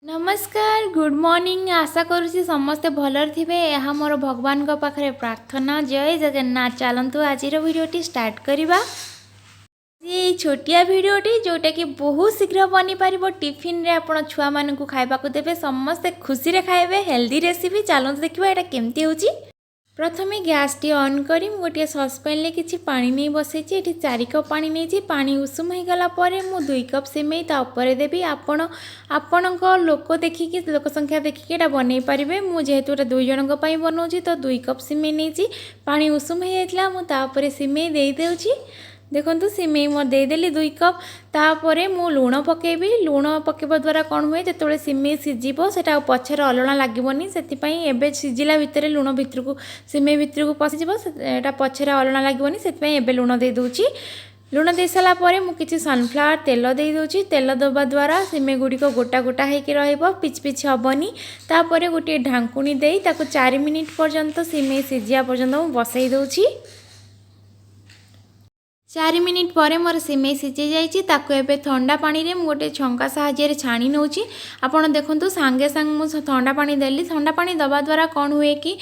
नमस्कार good morning आशा करुँची समस्ते भलर थे यह मोर भगवान पाखे प्रार्थना जय जगन्नाथ चलतु आज भिडियोटी स्टार्ट करवा ये छोटिया भिडियोटी जोटा कि बहुत शीघ्र बनी पार टिफिन रे आपण छुआ मान खाइबा देवे समस्ते खुशी रे खाइबे हेल्दी रेसिपी चलतु देखा यहाँ केमती होची। प्रथमे गैस टी ऑन करी गोटे ससपैन किसी पानी नहीं बसई ये 4 कप पानी नहीं पानी उषुम हो गला मु 2 कप सिमेई तापर देवी आपण लोक देखिकी लोक संख्या देखिकी एटा बन पारे मुझेतु 2 जनों बनाऊँगी तो 2 कप सिमेई नहीं पानी उषुम हो जाता मुझे सिमेई दे देउची। देखो सिमेई मोर देदेली 2 कप तापर मु लुण पकेबी लुण पकेबा द्वारा कौन हुए जो सिमेई सीझब से पचर अलणा लगभनी से सीझिला भितर लुण भितर को सिमेई भितर को पशिजा पचर अलणा लगभनी से लुण दे दूची। लुण दे सारापर मुझे सनफ्लावर तेल दे दूची तेल दबा द्वारा सिमेई गुड़िक गोटा गोटा हो पिच पिच हेनी तापर गोटे ढांकुणी दे 4 मिनिट पर्यंत सिमेई सीझिया पर्यंत बसई दूची। 4 मिनिट पर मोर सिमेई सीझी जाइए ठंडा पानी रे गोटे छंका साहाय्य छाणी नौची आपड़ देखु सांगे सांग मुझे ठंडा पानी देली ठंडा पानी दबा द्वारा कौन हुए कि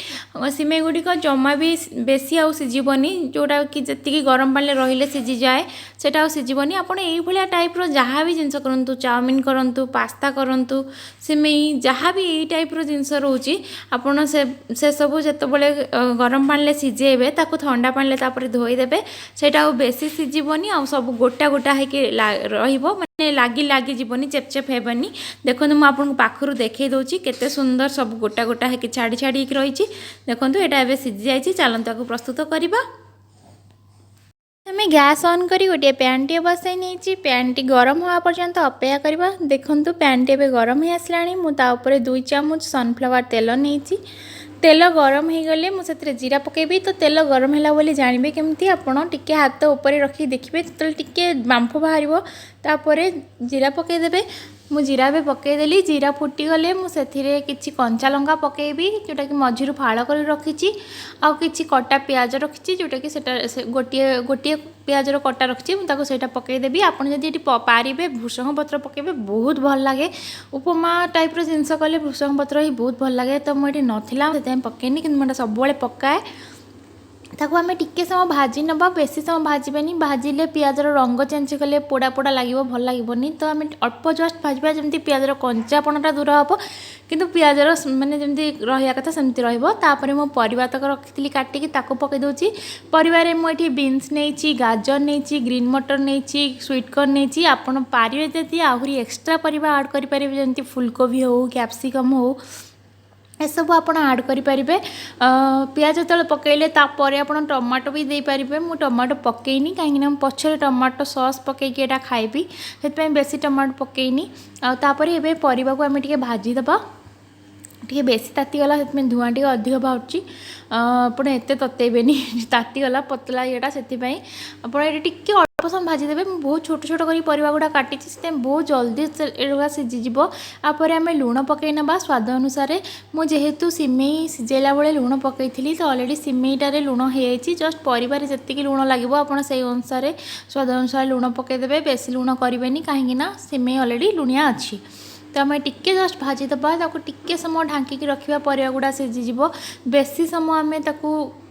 सिमेई गुड़िक जमा भी बेसी आउ सीझबनी जोटा कि जी गरम पानी रही सीझी जाए सेटा सीझबनी आपड़ ये टाइप्र जहाँ भी जिनस करूँ चाउमिन करूँ पास्ता करूँ सिमेई जहाँ भी यही टाइप्र जिनस रोचे आपड़ से सबू जो गरम पानी सीझेबे ठंडा पानी धोईदेवे से बेस सीझबनी आ सब गोटा गोटा हो लगी लगी जीवनी चेपचेप हेबनी। देखो मुझे आपको पाखु देखे दूची केते सुंदर सब गोटा गोटा है छाड़ी छाड़ी रही देखो यहाँ सीझी जाइए चलते आपको प्रस्तुत करवा। हमें गैस ऑन करी गोटे पैन टे बसई नहीं पैन टी गरम हवा पर्यंत अपेक्षा करवा। देखो पैन टी गरम हो आसला मुझे 2 चामच सनफ्लावर तेल नहीं तेल गरम हो गले मुझे जीरा पकेबी तो तेल गरम है बोली जानवे केमती आपड़ टिके हाथ ऊपर रखी देखिए जो टिके बांफ बाहर तापर जीरा पकईदेवे मु जीरा भी पकईदेली जीरा फुटीगले मुझे किसी कंचा लंका पकेबी जोटा कि मझिरू फाड़ कर रखी आउ कि कटा पियाज रखी जोटा कि गोटे गोटे पियाजर कटा रखी मुझे पकईदेवी आपड़ जब पारे भृषंग पत्र पकेबे बहुत भल लगे उपमा टाइप्र जिनस कले भृषंग पत्र ही बहुत भल लगे तो मुझे नाला पकईनी कि मुझे सब पकाए ताको आमे टिके समय भाजी नबा बेसी समय भाजबेनी भाजिले पियाजर रंग चेंज कले पोड़ा पोड़ा लगे भल लगभनी तो आम अल्प जस्ट भाजबा जमी पियाजर कंचापणटा दूर हम किंतु पियाजर माने जमी रहा कथा सेमती रही मो परिवा तक रखी काटिकी ताको पकई दूची परिवार मुझे बीन्स नहीं गाजर नहीं ग्रीन मटर नहीं स्वीटकर्न नहीं आपड़ पारे जदि आहरी एक्सट्रा परिवा ऐड करें जमी फुलकोबी हो कैप्सिकम हो एसबू आप आड करें पियाज तले पकईले तापर आप टमाटो भी दे पारे मु टमाटो पकईनी कहीं पछरे टमाटो सॉस पकईकी एटा खाइबी से बेसी टमाटो पकईनी आपर ये परिवा को आम टे भाजीदबा टे बेसी तातीगला से धूआं टे अधिक बाहर आप एत ततेबेनी तातीगला पतला येटा से टे अल्प समय भाजीदेवे बहुत छोट छोट कर परिवा गुड़ा काटी बहुत जल्दी सीझीज आपर आम लुण पकई ना स्वाद अनुसार मुझेतु सिमेई सीझेला बेले लुण पकई तो अलरेडी सिमेईटारे लुण हो जस्ट परिवार जी लुण लगे आप अनुसार स्वाद अनुसार लुण पकईदेवे बेसी लुण करेंगे कहीं सिमेई अलरेडी लुणिया अच्छी तो आम टिके जस्ट भाजीदबा टिके समय ढांकी रखा परिवा गुड़ा सीझीज बेसी समय आम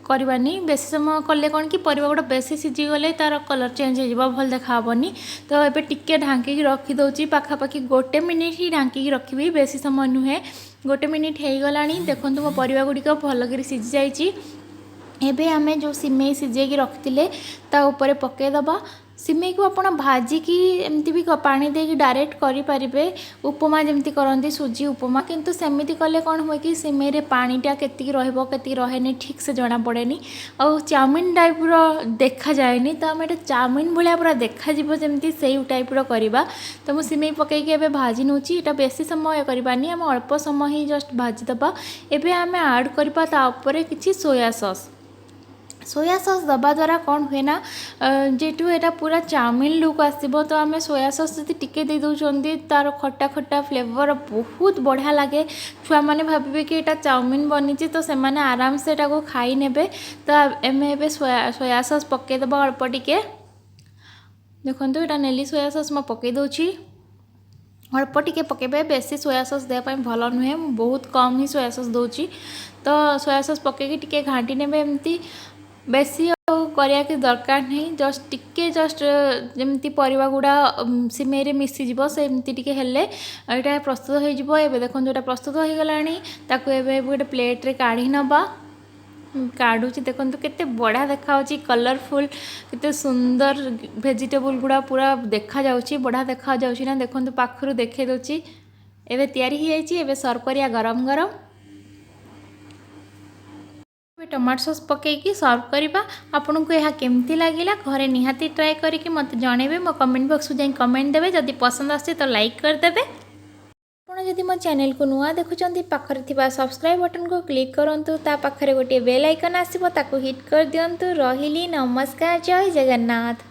करवानी बेसी समय कले कौन कि परिवा गुड़ा बेसी सीझीगले तार कलर चेंज हो भल देखाबनी तो ये टिके ढांकी रखीदे पाखापाखि 1 मिनिट ही ढांकी रखी बेसी समय नुहे 1 मिनिट हो गला देखो मो परिवा गुड़िक भलकर सीझी जाइए। एबे आमे जो सिमेई सीझेकी रखिले ता ऊपर पकईदबा सिमेई को आप भाजिकी एमती भी पानी देकी डायरेक्ट करें उपमा जमती करती सुजी उपमा किंतु सेमिति कले कौन हुए कि सिमेई रे पानीटा केतिकी रहिबो केतिकी रहेनी ठीक से जना पड़ेनी और चाउमिन टाइप्र देखा जाएनी तो आम चाउमिन भाया पूरा देखा जमती से टाइप्र करवा तो मुझे सिमेई पकईकी एबे भाजी नौची एटा बेसी समय करवानी आम अल्प समय ही जस्ट भाजीदबा एबे आम ऐड करवा तापर किछि सोया सॉस दबा द्वारा कौन हुए ना जेठू एटा पूरा चाउमिन लुक आसो तो आम सोया सॉस जी टिके दे दौरान तार खट्टा खट्टा फ्लेवर बहुत बढ़िया लगे छुआ मैंने भावे कि यहाँ चाउमिन बनी तो से आराम से को खाई नेबे तो एम ए सोया सॉस पकईदब अल्प टिके देखो यहाँ नेली सोया सॉस मैं पकई दूची अल्प टिके पकेबे, बेसी सोया सॉस देवाई भल नुहे, बहुत कम ही सोया सॉस दूची। तो सोया सॉस पकईकि टिके घाटी नेबे, एमती बेसी करिया के दरकार नहीं, जस्ट टिके जस्ट जमती परिवा गुड़ा सिमेई रे मिसीजिवो सेमती टिके हेले एटा प्रस्तुत हो जिवो। एबे देखो जोटा प्रस्तुत हो गलानी ताकू एबे गोटे प्लेट रे काढ़ी नबा। काढ़ुची देखो केते बढ़िया देखा कलरफुल, केते सुंदर वेजिटेबल गुड़ा पूरा देखा जाउची, बढ़िया देखा जाउची ना। देखो पाखरु देखे दोची एबे तैयारी ही जाइची। एबे सर्व करिया गरम गरम टमाटो सॉस पकईकि सर्व करिबा। आपन को यह केमती लागिला घरे निहाती ट्राए करिकि मते जणेबे, मो कमेंट बॉक्स जाई कमेंट देबे। जदि पसंद आछे तो लाइक कर देबे। आपण जदि मो चैनल को नुआ देखुचंती पाखरे थिबा सब्सक्राइब बटन को क्लिक करंतु, ता पाखरे गोटे बेल आइकन आसीबो ताको हिट कर दियंतु। रहिली नमस्कार, जय जगन्नाथ।